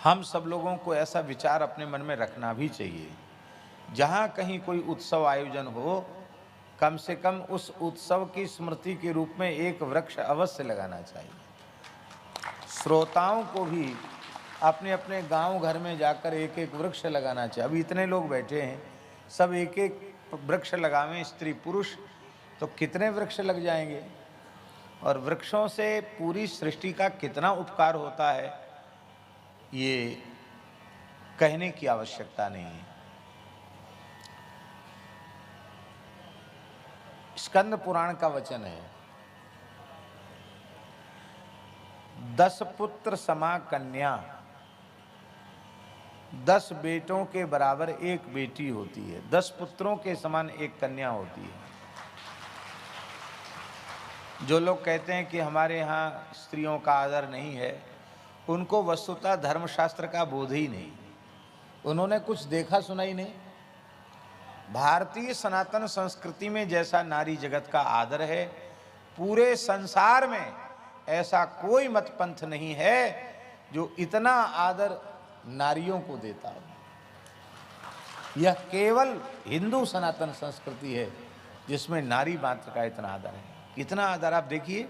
हम सब लोगों को ऐसा विचार अपने मन में रखना भी चाहिए, जहाँ कहीं कोई उत्सव आयोजन हो, कम से कम उस उत्सव की स्मृति के रूप में एक वृक्ष अवश्य लगाना चाहिए। श्रोताओं को भी अपने अपने गांव घर में जाकर एक एक वृक्ष लगाना चाहिए। अभी इतने लोग बैठे हैं, सब एक एक वृक्ष लगावें, स्त्री पुरुष, तो कितने वृक्ष लग जाएंगे। और वृक्षों से पूरी सृष्टि का कितना उपकार होता है, ये कहने की आवश्यकता नहीं है। स्कंद पुराण का वचन है, 10 पुत्र समा कन्या, 10 बेटों के बराबर एक बेटी होती है, 10 पुत्रों के समान एक कन्या होती है। जो लोग कहते हैं कि हमारे यहाँ स्त्रियों का आदर नहीं है, उनको वस्तुतः धर्मशास्त्र का बोध ही नहीं, उन्होंने कुछ देखा सुना ही नहीं। भारतीय सनातन संस्कृति में जैसा नारी जगत का आदर है, पूरे संसार में ऐसा कोई मत पंथ नहीं है जो इतना आदर नारियों को देता हो। यह केवल हिंदू सनातन संस्कृति है जिसमें नारी मात्र का इतना आदर है। कितना आदर आप देखिए,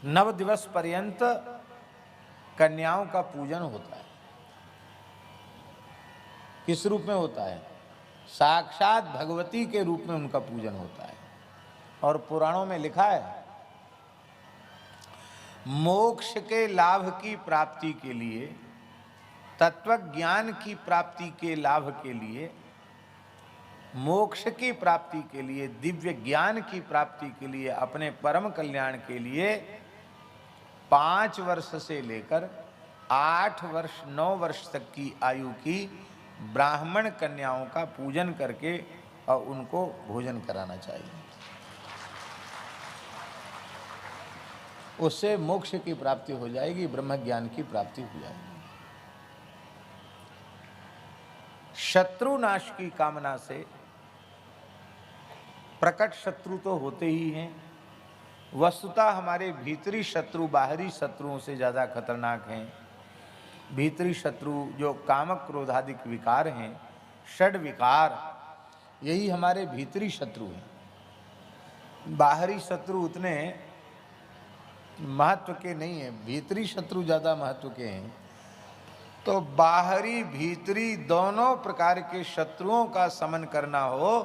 9 दिवस पर्यंत कन्याओं का पूजन होता है। किस रूप में होता है? साक्षात भगवती के रूप में उनका पूजन होता है। और पुराणों में लिखा है, मोक्ष के लाभ की प्राप्ति के लिए, तत्व ज्ञान की प्राप्ति के लाभ के लिए, मोक्ष की प्राप्ति के लिए, दिव्य ज्ञान की प्राप्ति के लिए, अपने परम कल्याण के लिए 5 वर्ष से लेकर 8 वर्ष 9 वर्ष तक की आयु की ब्राह्मण कन्याओं का पूजन करके और उनको भोजन कराना चाहिए। उससे मोक्ष की प्राप्ति हो जाएगी, ब्रह्म ज्ञान की प्राप्ति हो जाएगी। शत्रु नाश की कामना से, प्रकट शत्रु तो होते ही हैं, वस्तुतः हमारे भीतरी शत्रु बाहरी शत्रुओं से ज़्यादा खतरनाक हैं। भीतरी शत्रु जो कामक क्रोधादिक विकार हैं, षड विकार, यही हमारे भीतरी शत्रु हैं। बाहरी शत्रु उतने महत्व के नहीं हैं, भीतरी शत्रु ज़्यादा महत्व के हैं। तो बाहरी भीतरी दोनों प्रकार के शत्रुओं का समन करना हो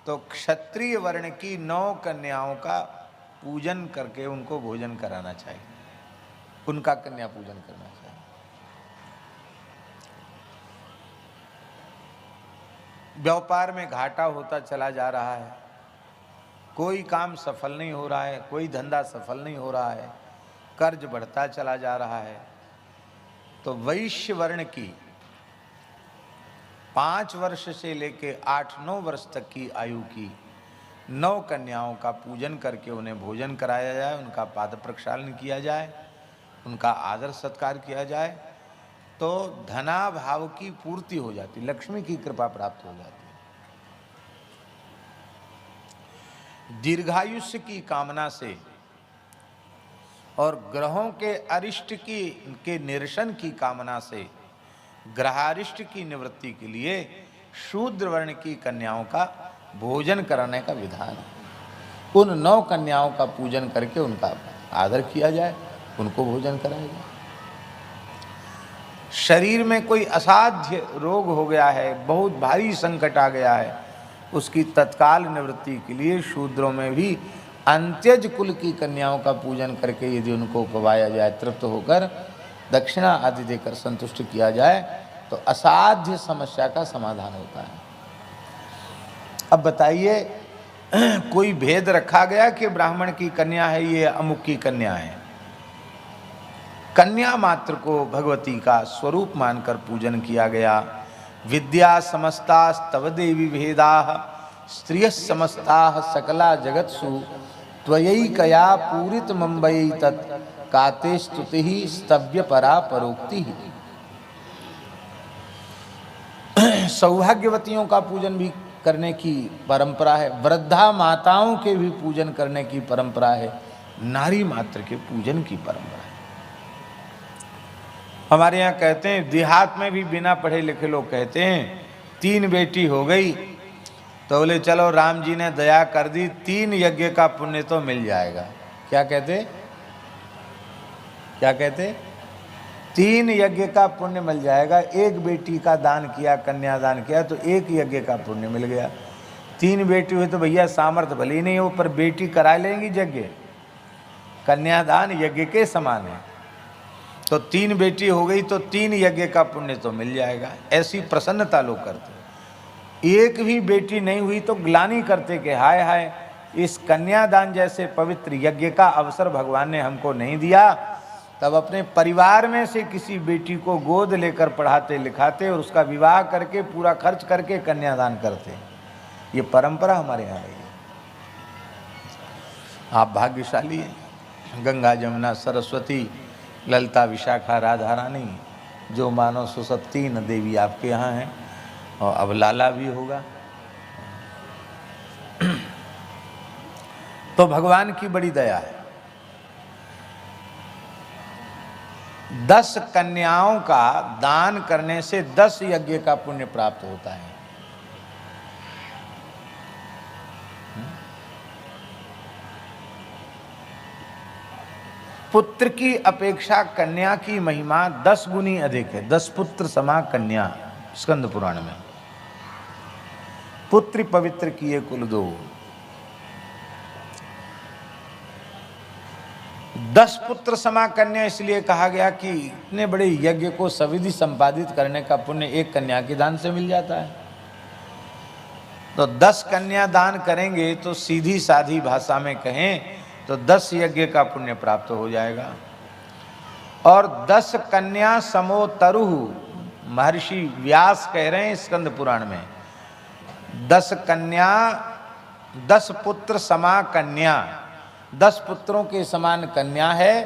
तो क्षत्रिय वर्ण की 9 कन्याओं का पूजन करके उनको भोजन कराना चाहिए, उनका कन्या पूजन करना चाहिए। व्यापार में घाटा होता चला जा रहा है, कोई काम सफल नहीं हो रहा है, कोई धंधा सफल नहीं हो रहा है, कर्ज बढ़ता चला जा रहा है, तो वैश्य वर्ण की 5 वर्ष से लेकर 8-9 वर्ष तक की आयु की 9 कन्याओं का पूजन करके उन्हें भोजन कराया जाए, उनका पाद प्रक्षालन किया जाए, उनका आदर सत्कार किया जाए, तो धनाभाव की पूर्ति हो जाती, लक्ष्मी की कृपा प्राप्त हो जाती। दीर्घायुष्य की कामना से और ग्रहों के अरिष्ट के निरसन की कामना से, ग्रहारिष्ट की निवृत्ति के लिए शूद्र वर्ण की कन्याओं का भोजन कराने का विधान है। उन 9 कन्याओं का पूजन करके उनका आदर किया जाए, उनको भोजन कराया जाए। शरीर में कोई असाध्य रोग हो गया है, बहुत भारी संकट आ गया है, उसकी तत्काल निवृत्ति के लिए शूद्रों में भी अंत्यज कुल की कन्याओं का पूजन करके यदि उनको उपवाया जाए, तृप्त होकर दक्षिणा आदि देकर संतुष्ट किया जाए, तो असाध्य समस्या का समाधान होता है। अब बताइए, कोई भेद रखा गया कि ब्राह्मण की कन्या है, ये अमुक की कन्या है? कन्या मात्र को भगवती का स्वरूप मानकर पूजन किया गया। विद्या समस्ता स्तव देवी भेदाः स्त्रियः समस्ताः सकला जगत्सु त्वयैकया पूरित मुंबई तत् काते स्तुति स्तव्य परा परोक्ति। सौभाग्यवतियों का पूजन भी करने की परंपरा है, वृद्धा माताओं के भी पूजन करने की परंपरा है, नारी मात्र के पूजन की परंपरा है। हमारे यहाँ कहते हैं, देहात में भी बिना पढ़े लिखे लोग कहते हैं 3 बेटी हो गई तो बोले चलो राम जी ने दया कर दी, 3 यज्ञ का पुण्य तो मिल जाएगा। क्या कहते 3 यज्ञ का पुण्य मिल जाएगा। एक बेटी का दान किया, कन्यादान किया तो 1 यज्ञ का पुण्य मिल गया। 3 बेटी हुई तो भैया सामर्थ्य भले ही नहीं हो, पर बेटी करा लेंगी यज्ञ, कन्यादान यज्ञ के समान है। तो 3 बेटी हो गई तो 3 यज्ञ का पुण्य तो मिल जाएगा। ऐसी प्रसन्नता लोग करते। एक भी बेटी नहीं हुई तो ग्लानि करते कि हाय हाय, इस कन्यादान जैसे पवित्र यज्ञ का अवसर भगवान ने हमको नहीं दिया। तब अपने परिवार में से किसी बेटी को गोद लेकर पढ़ाते लिखाते और उसका विवाह करके पूरा खर्च करके कन्यादान करते। ये परंपरा हमारे यहाँ रही है। आप भाग्यशाली हैं। गंगा जमुना सरस्वती ललिता विशाखा राधा रानी जो मानो सो सब 3 देवी आपके यहाँ हैं, और अब लाला भी होगा। तो भगवान की बड़ी दया है। 10 कन्याओं का दान करने से 10 यज्ञ का पुण्य प्राप्त होता है। पुत्र की अपेक्षा कन्या की महिमा 10 गुनी अधिक है। 10 पुत्र समा कन्या, स्कंद पुराण में। पुत्र पवित्र किए कुल 2। 10 पुत्र समा कन्या इसलिए कहा गया कि इतने बड़े यज्ञ को सविधि संपादित करने का पुण्य 1 कन्या के दान से मिल जाता है। तो 10 कन्या दान करेंगे तो सीधी साधी भाषा में कहें तो 10 यज्ञ का पुण्य प्राप्त हो जाएगा। और 10 कन्या समो तरु, महर्षि व्यास कह रहे हैं स्कंद पुराण में, 10 कन्या 10 पुत्र समा कन्या, 10 पुत्रों के समान कन्या है।